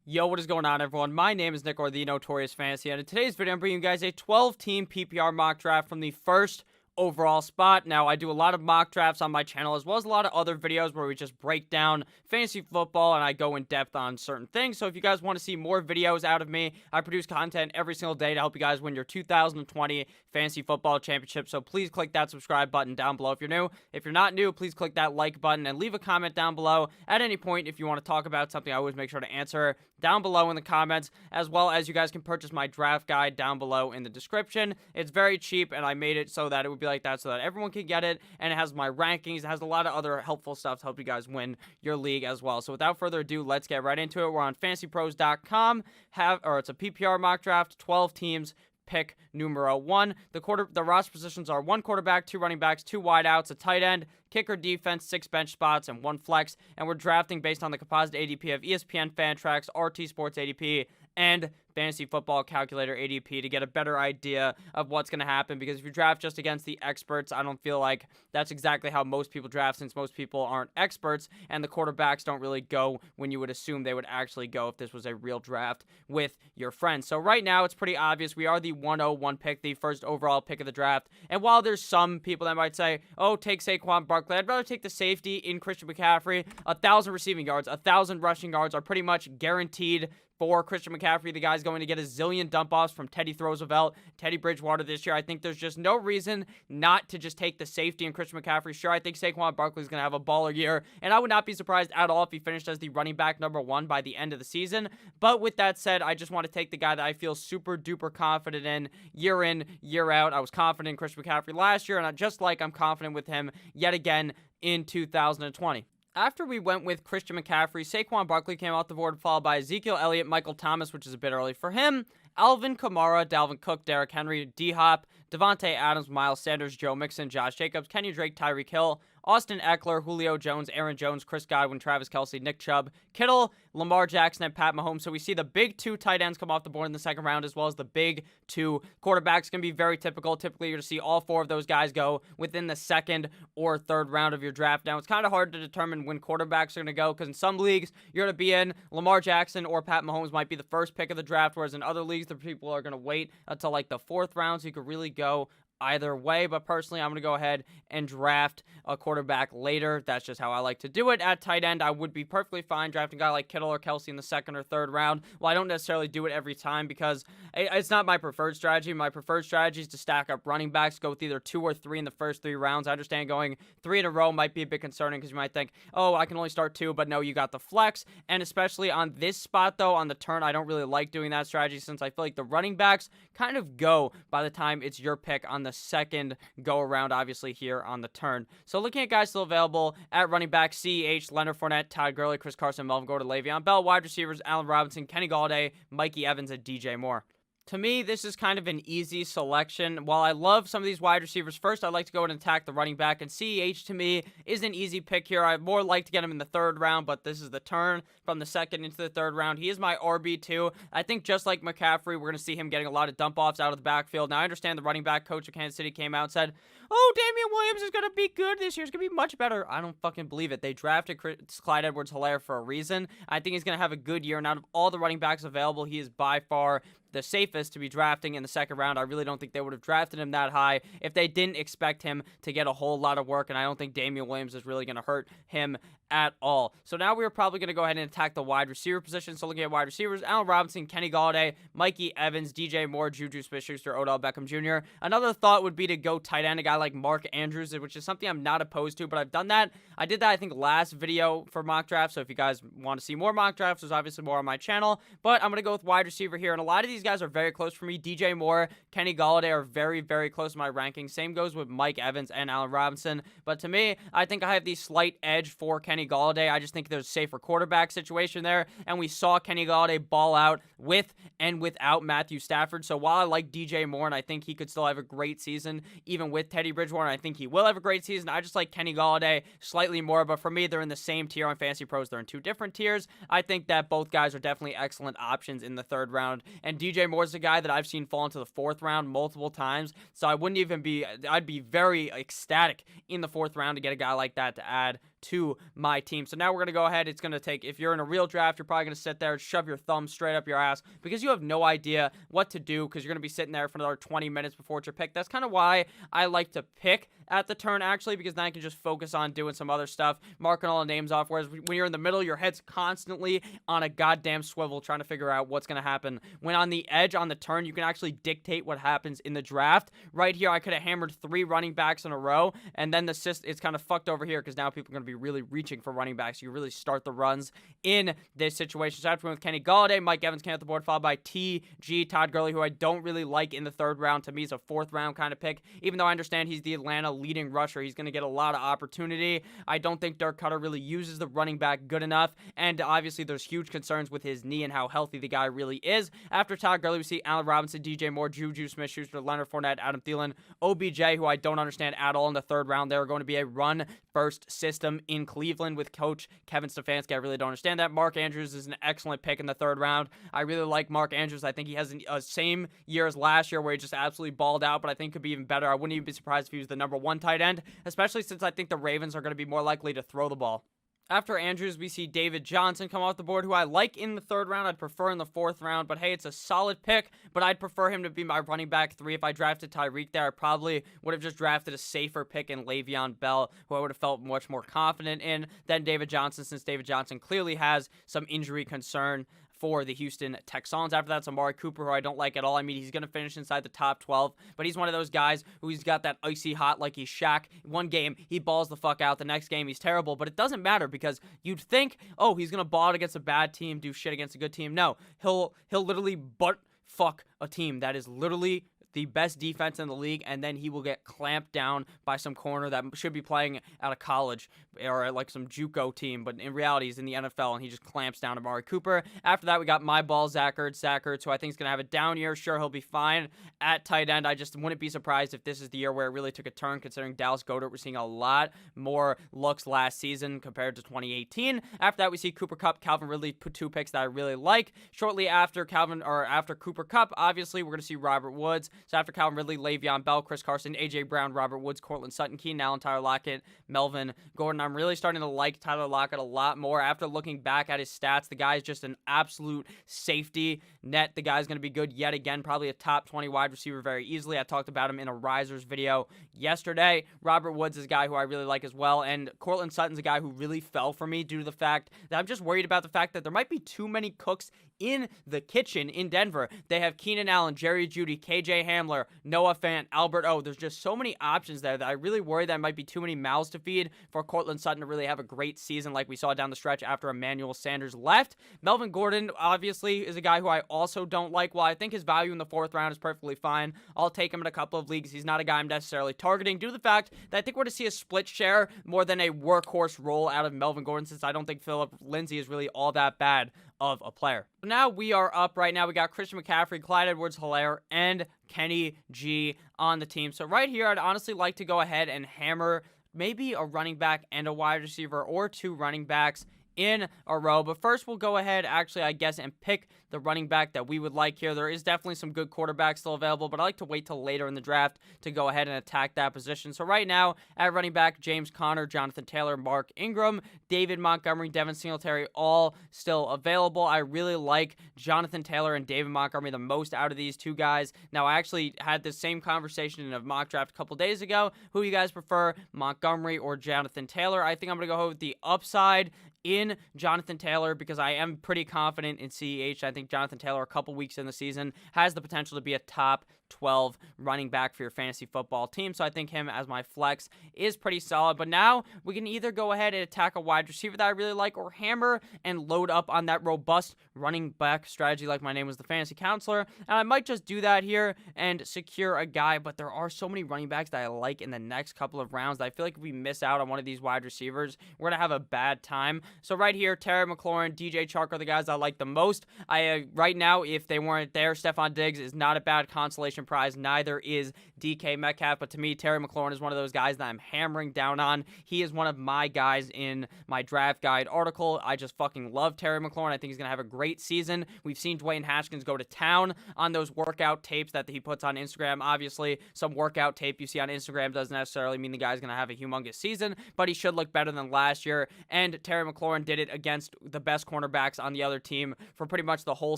Yo, what is going on, everyone? My name is Nick, or the Notorious Fantasy, and in today's video, I'm bringing you guys a 12-team PPR mock draft from the first overall spot. Now, I do a lot of mock drafts on my channel, as well as a lot of other videos where we just break down fantasy football, and I go in depth on certain things. So if you guys want to see more videos out of me, I produce content every single day to help you guys win your 2020 Fantasy Football Championship. So please click that subscribe button down below if you're new. If you're not new, please click that like button and leave a comment down below at any point if you want to talk about something. I always make sure to answer down below in the comments, as well as you guys can purchase my draft guide down below in the description. It's very cheap, and I made it so that it would be like that so that everyone can get it, and it has my rankings. It has a lot of other helpful stuff to help you guys win your league as well. So without further ado, let's get right into it. We're on fantasypros.com. It's a PPR mock draft, 12 teams. Pick numero 1. The roster positions are 1 quarterback, 2 running backs, 2 wideouts, a tight end, kicker, defense, 6 bench spots, and 1 flex. And we're drafting based on the composite ADP of ESPN Fantrax, RT Sports ADP, and Fantasy Football Calculator ADP to get a better idea of what's going to happen, because if you draft just against the experts, I don't feel like that's exactly how most people draft, since most people aren't experts, and the quarterbacks don't really go when you would assume they would actually go if this was a real draft with your friends. So right now, it's pretty obvious. We are the 101 pick, the first overall pick of the draft, and while there's some people that might say, oh, take Saquon Barkley, I'd rather take the safety in Christian McCaffrey. 1,000 receiving yards, 1,000 rushing yards are pretty much guaranteed for Christian McCaffrey. The guy's going to get a zillion dump-offs from Teddy Roosevelt, Teddy Bridgewater this year. I think there's just no reason not to just take the safety in Christian McCaffrey. Sure, I think Saquon Barkley's going to have a baller year, and I would not be surprised at all if he finished as the running back number 1 by the end of the season. But with that said, I just want to take the guy that I feel super-duper confident in, year out. I was confident in Christian McCaffrey last year, and I'm confident with him yet again in 2020. After we went with Christian McCaffrey, Saquon Barkley came off the board, followed by Ezekiel Elliott, Michael Thomas, which is a bit early for him, Alvin Kamara, Dalvin Cook, Derrick Henry, D-Hop, Devontae Adams, Miles Sanders, Joe Mixon, Josh Jacobs, Kenny Drake, Tyreek Hill, Austin Eckler, Julio Jones, Aaron Jones, Chris Godwin, Travis Kelce, Nick Chubb, Kittle, Lamar Jackson, and Pat Mahomes. So we see the big 2 tight ends come off the board in the second round, as well as the big 2 quarterbacks. Going to be very typical. Typically, you're going to see all 4 of those guys go within the second or third round of your draft. Now, it's kind of hard to determine when quarterbacks are going to go, because in some leagues, you're going to be in Lamar Jackson or Pat Mahomes might be the first pick of the draft, whereas in other leagues, the people are going to wait until like the 4th round, so you could really go either way. But personally, I'm going to go ahead and draft a quarterback later. That's just how I like to do it. At tight end, I would be perfectly fine drafting a guy like Kittle or Kelce in the 2nd or 3rd round. Well, I don't necessarily do it every time, because it's not my preferred strategy. My preferred strategy is to stack up running backs, go with either 2 or 3 in the first 3 rounds. I understand going 3 in a row might be a bit concerning, because you might think, oh, I can only start 2, but no, you got the flex. And especially on this spot, though, on the turn, I don't really like doing that strategy, since I feel like the running backs kind of go by the time it's your pick on the second go around, obviously here on the turn. So looking at guys still available at running back, CEH, Leonard Fournette, Todd Gurley, Chris Carson, Melvin Gordon, Le'Veon Bell. Wide receivers, Allen Robinson, Kenny Galladay, Mikey Evans, and DJ Moore. To me, this is kind of an easy selection. While I love some of these wide receivers, first I'd like to go and attack the running back, and CEH to me is an easy pick here. I'd more like to get him in the 3rd round, but this is the turn from the 2nd into the 3rd round. He is my RB2. I think just like McCaffrey, we're going to see him getting a lot of dump-offs out of the backfield. Now, I understand the running back coach of Kansas City came out and said, oh, Damian Williams is going to be good this year. It's going to be much better. I don't fucking believe it. They drafted Clyde Edwards-Helaire for a reason. I think he's going to have a good year, and out of all the running backs available, he is by far the safest to be drafting in the 2nd round. I really don't think they would have drafted him that high if they didn't expect him to get a whole lot of work, and I don't think Damian Williams is really going to hurt him at all. So now we're probably going to go ahead and attack the wide receiver position. So looking at wide receivers, Allen Robinson, Kenny Galladay, Mikey Evans, DJ Moore, Juju Smith-Schuster, Odell Beckham Jr. Another thought would be to go tight end, a guy like Mark Andrews, which is something I'm not opposed to, but I've done that. I did that, I think, last video for mock drafts. So if you guys want to see more mock drafts, there's obviously more on my channel, but I'm going to go with wide receiver here. And a lot of these guys are very close for me. DJ Moore, Kenny Galladay are very, very close to my ranking. Same goes with Mike Evans and Allen Robinson. But to me, I think I have the slight edge for Kenny Galladay. I just think there's a safer quarterback situation there, and we saw Kenny Galladay ball out with and without Matthew Stafford. So while I like DJ Moore, and I think he could still have a great season, even with Teddy Bridgewater, and I think he will have a great season, I just like Kenny Galladay slightly more. But for me, they're in the same tier on Fantasy Pros. They're in 2 different tiers. I think that both guys are definitely excellent options in the 3rd round, and DJ Moore's a guy that I've seen fall into the 4th round multiple times, so I'd be very ecstatic in the 4th round to get a guy like that to add to my team. So now we're going to go ahead. It's going to take, if you're in a real draft, you're probably going to sit there and shove your thumb straight up your ass because you have no idea what to do because you're going to be sitting there for another 20 minutes before it's your pick. That's kind of why I like to pick at the turn, actually, because then I can just focus on doing some other stuff, marking all the names off, whereas when you're in the middle, your head's constantly on a goddamn swivel trying to figure out what's going to happen. When on the edge, on the turn, you can actually dictate what happens in the draft. Right here, I could have hammered 3 running backs in a row, and then it's kind of fucked over here because now people are going to be really reaching for running backs. You really start the runs in this situation. So after with Kenny Golladay, Mike Evans came at the board, followed by T.G. Todd Gurley, who I don't really like in the 3rd round. To me, he's a 4th round kind of pick, even though I understand he's the Atlanta leading rusher. He's going to get a lot of opportunity. I don't think Dirk Cutter really uses the running back good enough, and obviously there's huge concerns with his knee and how healthy the guy really is. After Todd Gurley, we see Allen Robinson, DJ Moore, Juju Smith-Schuster, Leonard Fournette, Adam Thielen, OBJ, who I don't understand at all in the 3rd round. They're going to be a run-first system in Cleveland with Coach Kevin Stefanski. I really don't understand that. Mark Andrews is an excellent pick in the 3rd round. I really like Mark Andrews. I think he has a same year as last year where he just absolutely balled out, but I think could be even better. I wouldn't even be surprised if he was the number 1 tight end, especially since I think the Ravens are going to be more likely to throw the ball. After Andrews, we see David Johnson come off the board, who I like in the 3rd round. I'd prefer in the 4th round, but hey, it's a solid pick, but I'd prefer him to be my running back 3. If I drafted Tyreek there, I probably would have just drafted a safer pick in Le'Veon Bell, who I would have felt much more confident in than David Johnson, since David Johnson clearly has some injury concern for the Houston Texans. After that, it's Amari Cooper, who I don't like at all. I mean, he's going to finish inside the top 12, but he's one of those guys who he's got that icy hot like he's Shaq. One game, he balls the fuck out. The next game, he's terrible, but it doesn't matter because you'd think, oh, he's going to ball out against a bad team, do shit against a good team. No, he'll literally butt fuck a team that is literally the best defense in the league, and then he will get clamped down by some corner that should be playing out of college or like some JUCO team, but in reality he's in the NFL, and he just clamps down Amari Cooper. After that, we got my ball, Zach Ertz, who I think is going to have a down year. Sure, he'll be fine at tight end. I just wouldn't be surprised if this is the year where it really took a turn, considering Dallas Goedert, we're seeing a lot more looks last season compared to 2018. After that, we see Cooper Kupp, Calvin Ridley, 2 picks that I really like. Shortly after after Cooper Kupp, obviously, we're going to see Robert Woods. So after Calvin Ridley, Le'Veon Bell, Chris Carson, A.J. Brown, Robert Woods, Cortland Sutton, Keenan Allen, Tyler Lockett, Melvin Gordon. I'm really starting to like Tyler Lockett a lot more. After looking back at his stats, the guy is just an absolute safety net. The guy's going to be good yet again, probably a top 20 wide receiver very easily. I talked about him in a Risers video yesterday. Robert Woods is a guy who I really like as well, and Cortland Sutton's a guy who really fell for me due to the fact that I'm just worried about the fact that there might be too many cooks in the kitchen in Denver. They have Keenan Allen, Jerry Jeudy, KJ Hamler, Noah Fant, Albert O. There's just so many options there that I really worry that might be too many mouths to feed for Cortland Sutton to really have a great season like we saw down the stretch after Emmanuel Sanders left. Melvin Gordon, obviously, is a guy who I also don't like. While I think his value in the 4th round is perfectly fine, I'll take him in a couple of leagues. He's not a guy I'm necessarily targeting due to the fact that I think we're to see a split share more than a workhorse role out of Melvin Gordon, since I don't think Phillip Lindsay is really all that bad of a player. Now we are up right now. We got Christian McCaffrey, Clyde Edwards-Helaire, and Kenny G on the team. So right here, I'd honestly like to go ahead and hammer maybe a running back and a wide receiver or 2 running backs in a row. But first, we'll go ahead, actually, I guess, and pick the running back that we would like here. There is definitely some good quarterbacks still available, but I like to wait till later in the draft to go ahead and attack that position. So right now, at running back, James Conner, Jonathan Taylor, Mark Ingram, David Montgomery, Devin Singletary, all still available. I really like Jonathan Taylor and David Montgomery the most out of these 2 guys. Now, I actually had this same conversation in a mock draft a couple days ago. Who you guys prefer, Montgomery or Jonathan Taylor? I think I'm going to go with the upside in Jonathan Taylor because I am pretty confident in CEH. I think Jonathan Taylor, a couple weeks in the season, has the potential to be a top 12 running back for your fantasy football team. So I think him as my flex is pretty solid. But now we can either go ahead and attack a wide receiver that I really like or hammer and load up on that robust running back strategy like my name was the fantasy counselor. And I might just do that here and secure a guy. But there are so many running backs that I like in the next couple of rounds that I feel like if we miss out on one of these wide receivers, we're going to have a bad time. So right here, Terry McLaurin, DJ Chark are the guys I like the most. Right now, if they weren't there, Stephon Diggs is not a bad consolation prize. Neither is DK Metcalf. But to me, Terry McLaurin is one of those guys that I'm hammering down on. He is one of my guys in my draft guide article. I just fucking love Terry McLaurin. I think he's going to have a great season. We've seen Dwayne Haskins go to town on those workout tapes that he puts on Instagram. Obviously, some workout tape you see on Instagram doesn't necessarily mean the guy's going to have a humongous season, but he should look better than last year. And Terry McLaurin did it against the best cornerbacks on the other team for pretty much the whole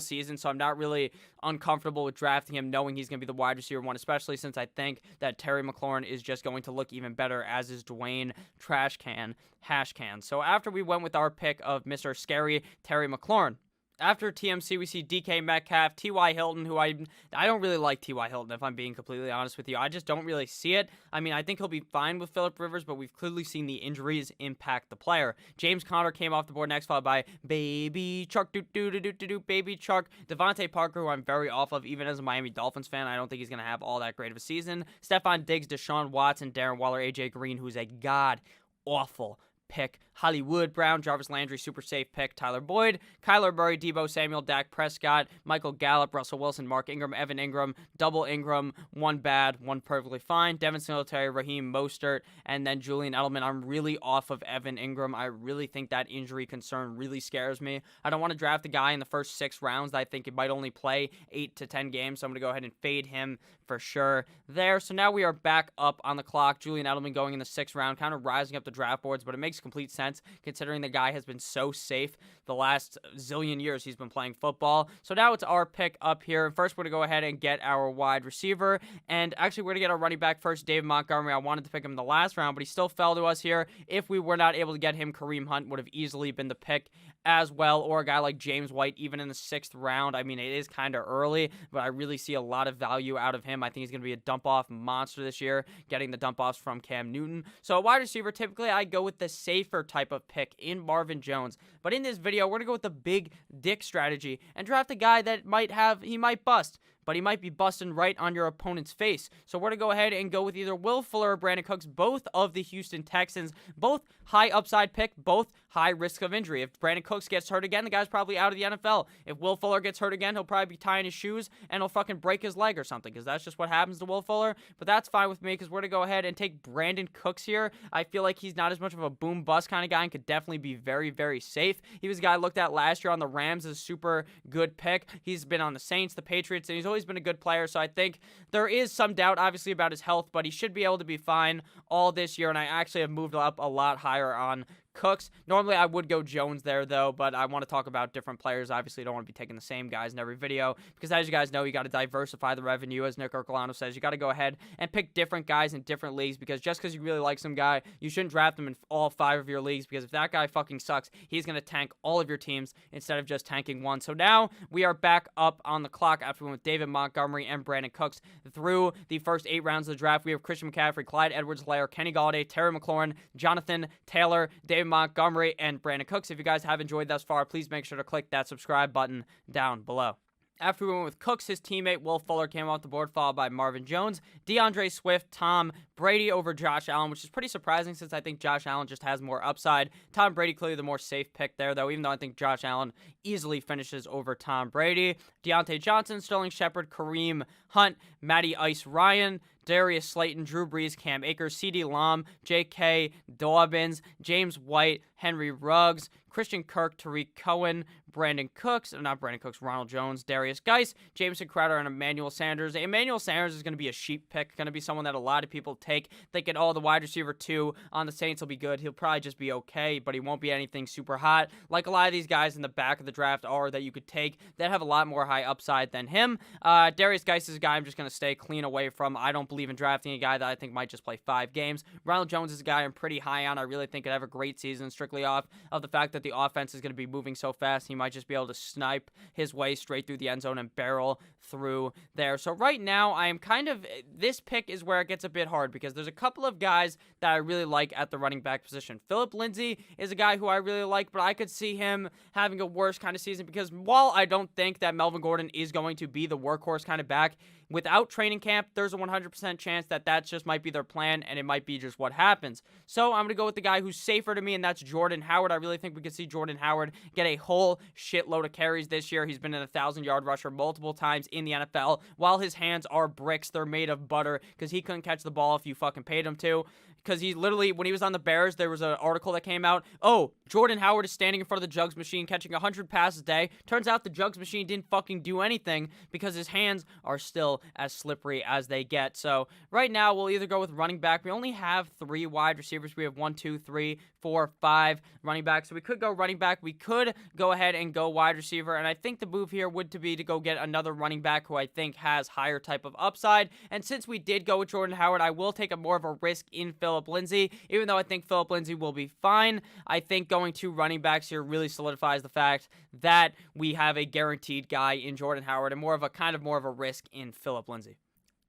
season, so I'm not really uncomfortable with drafting him knowing he's going to be the wide receiver one, especially since I think that Terry McLaurin is just going to look even better, as is Dwayne Trashcan Hashcan. So after we went with our pick of Mr. Scary Terry McLaurin, after TMC, we see DK Metcalf, T.Y. Hilton, who I don't really like T.Y. Hilton, if I'm being completely honest with you. I just don't really see it. I mean, I think he'll be fine with Phillip Rivers, but we've clearly seen the injuries impact the player. James Conner came off the board next, followed by Baby Chark, Baby Chark. Devontae Parker, who I'm very off of, even as a Miami Dolphins fan. I don't think he's going to have all that great of a season. Stephon Diggs, Deshaun Watson, Darren Waller, A.J. Green, who's a god-awful pick. Hollywood Brown, Jarvis Landry, super safe pick. Tyler Boyd, Kyler Murray, Deebo Samuel, Dak Prescott, Michael Gallup, Russell Wilson, Mark Ingram, Evan Ingram, double Ingram, one bad, one perfectly fine. Devin Singletary, Raheem Mostert, and then Julian Edelman. I'm really off of Evan Ingram. I really think that injury concern really scares me. I don't want to draft a guy in the first 6 rounds that I think it might only play 8 to 10 games, so I'm going to go ahead and fade him for sure there. So now we are back up on the clock. Julian Edelman going in the 6th round, kind of rising up the draft boards, but it makes complete sense considering the guy has been so safe the last zillion years he's been playing football. So now it's our pick up here. First, we're going to go ahead and get our wide receiver. And actually, we're going to get our running back first, David Montgomery. I wanted to pick him in the last round, but he still fell to us here. If we were not able to get him, Kareem Hunt would have easily been the pick as well, or a guy like James White, even in the 6th round. I mean, it is kind of early, but I really see a lot of value out of him. I think he's going to be a dump-off monster this year, getting the dump-offs from Cam Newton. So a wide receiver, typically I go with the safer type of pick in Marvin Jones. But in this video, we're going to go with the big dick strategy and draft a guy that he might bust, but he might be busting right on your opponent's face. So we're going to go ahead and go with either Will Fuller or Brandon Cooks, both of the Houston Texans, both high upside pick, both high risk of injury. If Brandon Cooks gets hurt again, the guy's probably out of the NFL. If Will Fuller gets hurt again, he'll probably be tying his shoes and he'll fucking break his leg or something, because that's just what happens to Will Fuller. But that's fine with me, because we're going to go ahead and take Brandon Cooks here. I feel like he's not as much of a boom bust kind of guy and could definitely be very, very safe. He was a guy I looked at last year on the Rams as a super good pick. He's been on the Saints, the Patriots, and he's always been a good player. So I think there is some doubt, obviously, about his health, but he should be able to be fine all this year. And I actually have moved up a lot higher on Cooks. Normally, I would go Jones there, though, but I want to talk about different players. Obviously, don't want to be taking the same guys in every video, because as you guys know, you got to diversify the revenue. As Nick Ercolano says, you got to go ahead and pick different guys in different leagues, because just because you really like some guy, you shouldn't draft him in all 5 of your leagues, because if that guy fucking sucks, he's going to tank all of your teams instead of just tanking one. So now we are back up on the clock after we went with David Montgomery and Brandon Cooks through the first 8 rounds of the draft. We have Christian McCaffrey, Clyde Edwards-Helaire, Kenny Golladay, Terry McLaurin, Jonathan Taylor, David Montgomery, and Brandon Cooks. If you guys have enjoyed thus far, please make sure to click that subscribe button down below. After we went with Cooks, his teammate Will Fuller came off the board, followed by Marvin Jones, DeAndre Swift, Tom Brady over Josh Allen, which is pretty surprising since I think Josh Allen just has more upside. Tom Brady clearly the more safe pick there, though, even though I think Josh Allen easily finishes over Tom Brady. Deontay Johnson, Sterling Shepard, Kareem Hunt, Matty Ice Ryan, Darius Slayton, Drew Brees, Cam Akers, CeeDee Lamb, J.K. Dobbins, James White, Henry Ruggs, Christian Kirk, Tariq Cohen, Ronald Jones, Darius Geis, Jameson Crowder, and Emmanuel Sanders. Emmanuel Sanders is going to be a sheep pick, going to be someone that a lot of people take, thinking, oh, the wide receiver 2 on the Saints will be good. He'll probably just be okay, but he won't be anything super hot, like a lot of these guys in the back of the draft are that you could take that have a lot more high upside than him. Darius Geis is a guy I'm just going to stay clean away from. I don't believe in drafting a guy that I think might just play 5 games. Ronald Jones is a guy I'm pretty high on. I really think could have a great season, strictly off of the fact that the offense is going to be moving so fast. He might just be able to snipe his way straight through the end zone and barrel through there. So right now, I am this pick is where it gets a bit hard, because there's a couple of guys that I really like at the running back position. Phillip Lindsay is a guy who I really like, but I could see him having a worse kind of season, because while I don't think that Melvin Gordon is going to be the workhorse kind of back, without training camp, there's a 100% 50% chance that that just might be their plan, and it might be just what happens. So I'm going to go with the guy who's safer to me, and that's Jordan Howard. I really think we could see Jordan Howard get a whole shitload of carries this year. He's been an 1,000-yard rusher multiple times in the NFL. While his hands are bricks, they're made of butter because he couldn't catch the ball if you fucking paid him to. Because he literally, when he was on the Bears, there was an article that came out, oh, Jordan Howard is standing in front of the jugs machine catching 100 passes a day. Turns out the jugs machine didn't fucking do anything because his hands are still as slippery as they get. So right now, we'll either go with running back. We only have 3 wide receivers. We have 1, 2, 3, 4, 5 running backs. So we could go running back. We could go ahead and go wide receiver. And I think the move here would be to go get another running back who I think has higher type of upside. And since we did go with Jordan Howard, I will take a more of a risk in Phillip Lindsay. Even though I think Phillip Lindsay will be fine, I think going 2 running backs here really solidifies the fact that we have a guaranteed guy in Jordan Howard and more of a risk in Phillip Lindsay.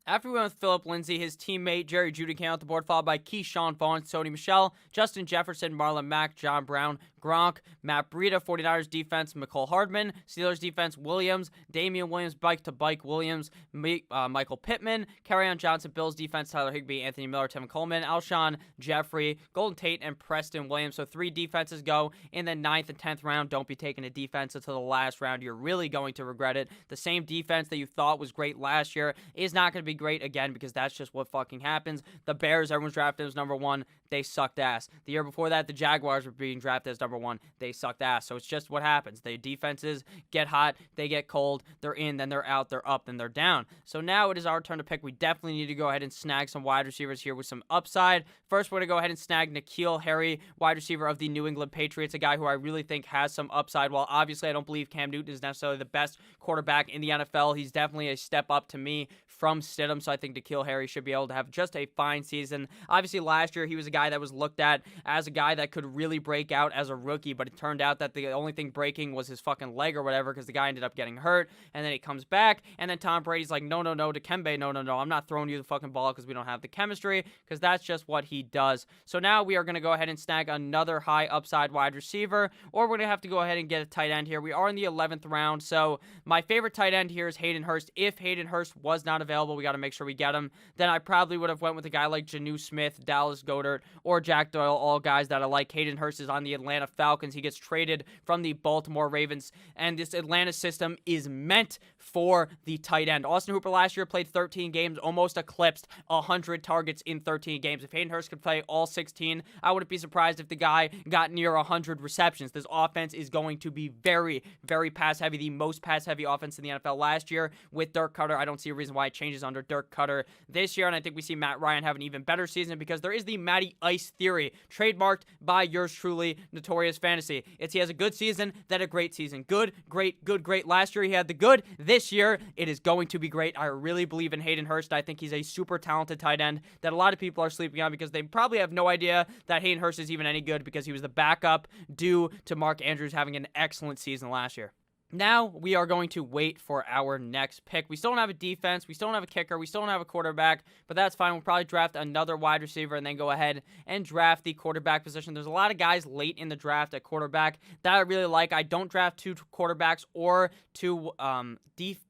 After we went with Phillip Lindsay, his teammate Jerry Jeudy came out the board, followed by Keyshawn Vaughn, Sony Michel, Justin Jefferson, Marlon Mack, John Brown, Gronk, Matt Breida, 49ers defense, McCole Hardman, Steelers defense, Williams, Damian Williams, bike-to-bike Williams, Michael Pittman, Kerryon Johnson, Bills defense, Tyler Higbee, Anthony Miller, Tevin Coleman, Alshon Jeffrey, Golden Tate, and Preston Williams. So 3 defenses go in the 9th and 10th round. Don't be taking a defense until the last round. You're really going to regret it. The same defense that you thought was great last year is not going to be great again because that's just what fucking happens. The Bears, everyone's drafted as number 1. They sucked ass. The year before that, the Jaguars were being drafted as number 1. They sucked ass. So it's just what happens. The defenses get hot, they get cold, they're in, then they're out, they're up, then they're down. So now it is our turn to pick. We definitely need to go ahead and snag some wide receivers here with some upside. First, we're going to go ahead and snag N'Keal Harry, wide receiver of the New England Patriots, a guy who I really think has some upside. While obviously I don't believe Cam Newton is necessarily the best quarterback in the NFL, he's definitely a step up to me from Stidham, so I think N'Keal Harry should be able to have just a fine season. Obviously, last year, he was a guy that was looked at as a guy that could really break out as a rookie, but it turned out that the only thing breaking was his fucking leg or whatever because the guy ended up getting hurt, and then he comes back, and then Tom Brady's like, no, Dikembe, no, I'm not throwing you the fucking ball because we don't have the chemistry, because that's just what he does. So now we are going to go ahead and snag another high upside wide receiver, or we're going to have to go ahead and get a tight end here. We are in the 11th round, so my favorite tight end here is Hayden Hurst. If Hayden Hurst was not available, we got to make sure we get him. Then I probably would have went with a guy like Jonnu Smith, Dallas Goedert, or Jack Doyle, all guys that I like. Hayden Hurst is on the Atlanta Falcons. He gets traded from the Baltimore Ravens, and this Atlanta system is meant for the tight end. Austin Hooper last year played 13 games, almost eclipsed 100 targets in 13 games. If Hayden Hurst could play all 16, I wouldn't be surprised if the guy got near 100 receptions. This offense is going to be very, very pass-heavy, the most pass-heavy offense in the NFL last year with Dirk Cutter. I don't see a reason why it changes under Dirk Cutter this year, and I think we see Matt Ryan have an even better season because there is the Matty Ice theory, trademarked by yours truly, Notorious Fantasy. It's he has a good season, then a great season. Good, great, good, great. Last year he had the good. This year it is going to be great. I really believe in Hayden Hurst. I think he's a super talented tight end that a lot of people are sleeping on because they probably have no idea that Hayden Hurst is even any good because he was the backup due to Mark Andrews having an excellent season last year. Now we are going to wait for our next pick. We still don't have a defense. We still don't have a kicker. We still don't have a quarterback, but that's fine. We'll probably draft another wide receiver and then go ahead and draft the quarterback position. There's a lot of guys late in the draft at quarterback that I really like. I don't draft 2 quarterbacks or 2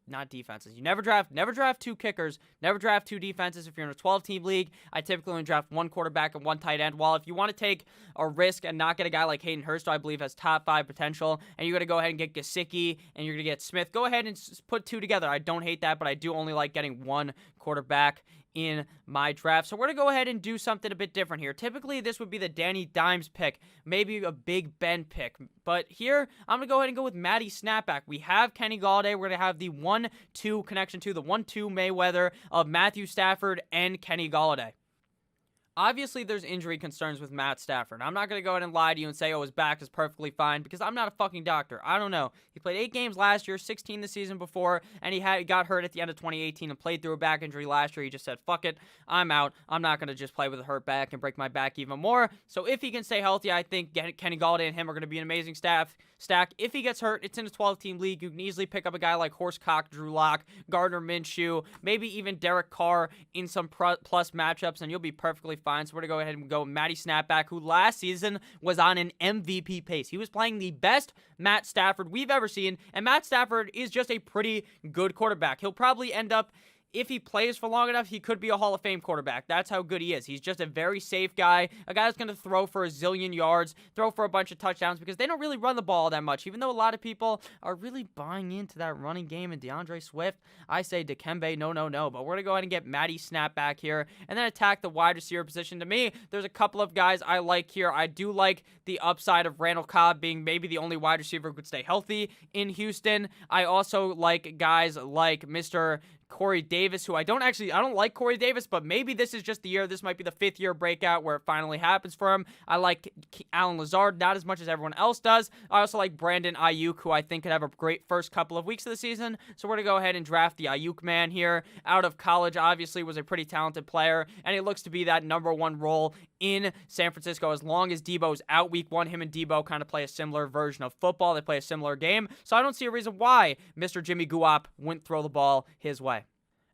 not defenses. You never draft 2 kickers, never draft 2 defenses. If you're in a 12-team league, I typically only draft 1 quarterback and 1 tight end. While if you want to take a risk and not get a guy like Hayden Hurst, who I believe has top 5 potential, and you're going to go ahead and get Gesicki and you're going to get Smith, go ahead and put 2 together. I don't hate that, but I do only like getting 1 quarterback in my draft. So we're going to go ahead and do something a bit different here. Typically, this would be the Danny Dimes pick, maybe a Big Ben pick. But here, I'm going to go ahead and go with Matty Snapback. We have Kenny Galladay. We're going to have the 1-2 connection to the 1-2 Mayweather of Matthew Stafford and Kenny Galladay. Obviously, there's injury concerns with Matt Stafford. I'm not going to go ahead and lie to you and say, oh, his back is perfectly fine, because I'm not a fucking doctor. I don't know. He played 8 games last year, 16 the season before, and he got hurt at the end of 2018 and played through a back injury last year. He just said, fuck it, I'm out. I'm not going to just play with a hurt back and break my back even more. So if he can stay healthy, I think Kenny Galladay and him are going to be an amazing stack. If he gets hurt, it's in a 12-team league. You can easily pick up a guy like Horsecock, Drew Lock, Gardner Minshew, maybe even Derek Carr in some plus matchups, and you'll be perfectly fine. So we're going to go ahead and go Matty Snapback, who last season was on an MVP pace. He was playing the best Matt Stafford we've ever seen, and Matt Stafford is just a pretty good quarterback. He'll probably end up if he plays for long enough, he could be a Hall of Fame quarterback. That's how good he is. He's just a very safe guy, a guy that's going to throw for a zillion yards, throw for a bunch of touchdowns, because they don't really run the ball that much. Even though a lot of people are really buying into that running game and DeAndre Swift, I say Dikembe, no. But we're going to go ahead and get Matty Snap back here and then attack the wide receiver position. To me, there's a couple of guys I like here. I do like the upside of Randall Cobb being maybe the only wide receiver who could stay healthy in Houston. I also like guys like Mr. Corey Davis, who I don't like Corey Davis, but maybe this is just the year. This might be the 5th year breakout where it finally happens for him. I like Alan Lazard, not as much as everyone else does. I also like Brandon Ayuk, who I think could have a great first couple of weeks of the season. So we're going to go ahead and draft the Ayuk man here. Out of college, obviously, was a pretty talented player, and he looks to be that #1 role in San Francisco. As long as Debo's out week 1, him and Debo kind of play a similar version of football. They play a similar game. So I don't see a reason why Mr. Jimmy Guap wouldn't throw the ball his way.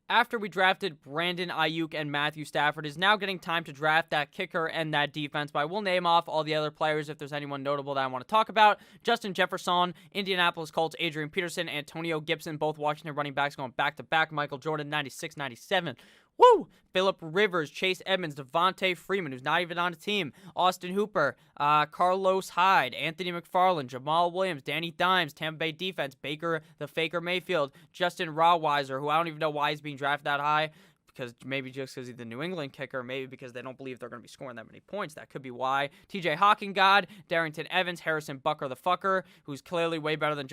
After we drafted Brandon Ayuk and Matthew Stafford, is now getting time to draft that kicker and that defense. But I will name off all the other players if there's anyone notable that I want to talk about. Justin Jefferson, Indianapolis Colts, Adrian Peterson, Antonio Gibson, both Washington running backs going back-to-back. Michael Jordan, 96, 97. Woo! Phillip Rivers, Chase Edmonds, Devontae Freeman, who's not even on a team, Austin Hooper, Carlos Hyde, Anthony McFarland, Jamal Williams, Danny Dimes, Tampa Bay defense, Baker the Faker Mayfield, Justin Rawheiser, who I don't even know why he's being drafted that high, because maybe just because he's the New England kicker, maybe because they don't believe they're going to be scoring that many points. That could be why. TJ Hawkingod, Darrington Evans, Harrison Bucker the fucker, who's clearly way better than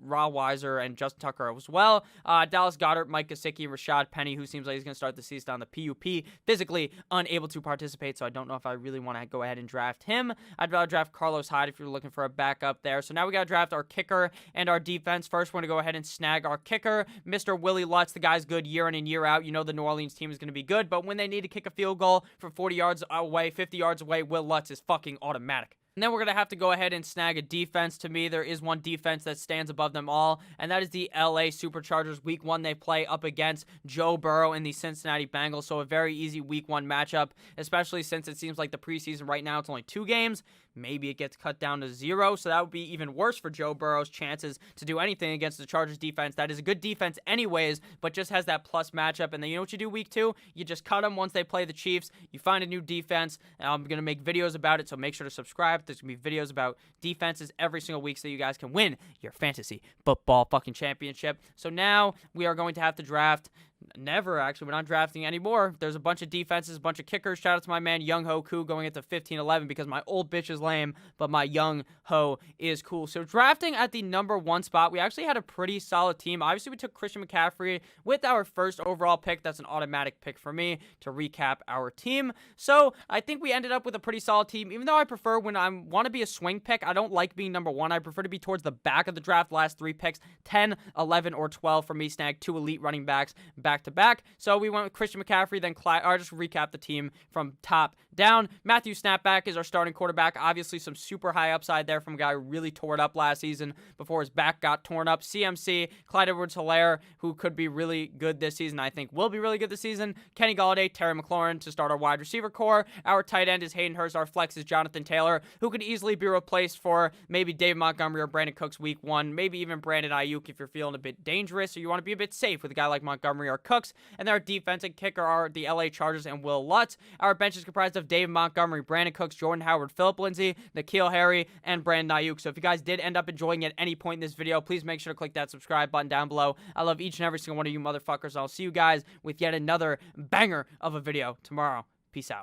Rawheiser and Justin Tucker as well. Dallas Goedert, Mike Gesicki, Rashad Penny, who seems like he's going to start the season on the PUP, physically unable to participate, so I don't know if I really want to go ahead and draft him. I'd rather draft Carlos Hyde if you're looking for a backup there. So now we got to draft our kicker and our defense. First, we're going to go ahead and snag our kicker, Mr. Willie Lutz. The guy's good year in and year out. You know the New Orleans team is going to be good, but when they need to kick a field goal from 40 yards away, 50 yards away, Will Lutz is fucking automatic. And then we're going to have to go ahead and snag a defense. To me, there is one defense that stands above them all, and that is the LA Superchargers. Week 1, they play up against Joe Burrow and the Cincinnati Bengals, so a very easy Week 1 matchup, especially since it seems like the preseason right now, it's only 2 games. Maybe it gets cut down to 0, so that would be even worse for Joe Burrow's chances to do anything against the Chargers defense. That is a good defense anyways, but just has that plus matchup. And then you know what you do Week 2? You just cut them once they play the Chiefs. You find a new defense, and I'm going to make videos about it, so make sure to subscribe. There's going to be videos about defenses every single week so you guys can win your fantasy football fucking championship. So now we are going to have to draft. We're not drafting anymore. There's a bunch of defenses, a bunch of kickers. Shout out to my man Young Ho Koo going into 15-11 because my old bitch is lame, but my Young Ho is cool. So drafting at the #1 spot, we actually had a pretty solid team. Obviously, we took Christian McCaffrey with our first overall pick. That's an automatic pick for me to recap our team. So I think we ended up with a pretty solid team, even though I prefer when I want to be a swing pick. I don't like being #1. I prefer to be towards the back of the draft, last 3 picks, 10, 11, or 12 for me. Snag 2 elite running backs back-to-back. So we went with Christian McCaffrey, then Clyde. I'll just recap the team from top down. Matthew Snapback is our starting quarterback. Obviously, some super high upside there from a guy who really tore it up last season before his back got torn up. CMC, Clyde Edwards-Helaire, who could be really good this season. I think will be really good this season. Kenny Golladay, Terry McLaurin to start our wide receiver core. Our tight end is Hayden Hurst. Our flex is Jonathan Taylor, who could easily be replaced for maybe Dave Montgomery or Brandon Cooks Week 1. Maybe even Brandon Ayuk if you're feeling a bit dangerous or you want to be a bit safe with a guy like Montgomery or Cooks. And our defense and kicker are the LA Chargers and Will Lutz. Our bench is comprised of Dave Montgomery, Brandon Cooks, Jordan Howard, Phillip Lindsay, N'Keal Harry, and Brandon Ayuk. So if you guys did end up enjoying at any point in this video, please make sure to click that subscribe button down below. I love each and every single one of you motherfuckers. I'll see you guys with yet another banger of a video tomorrow. Peace out.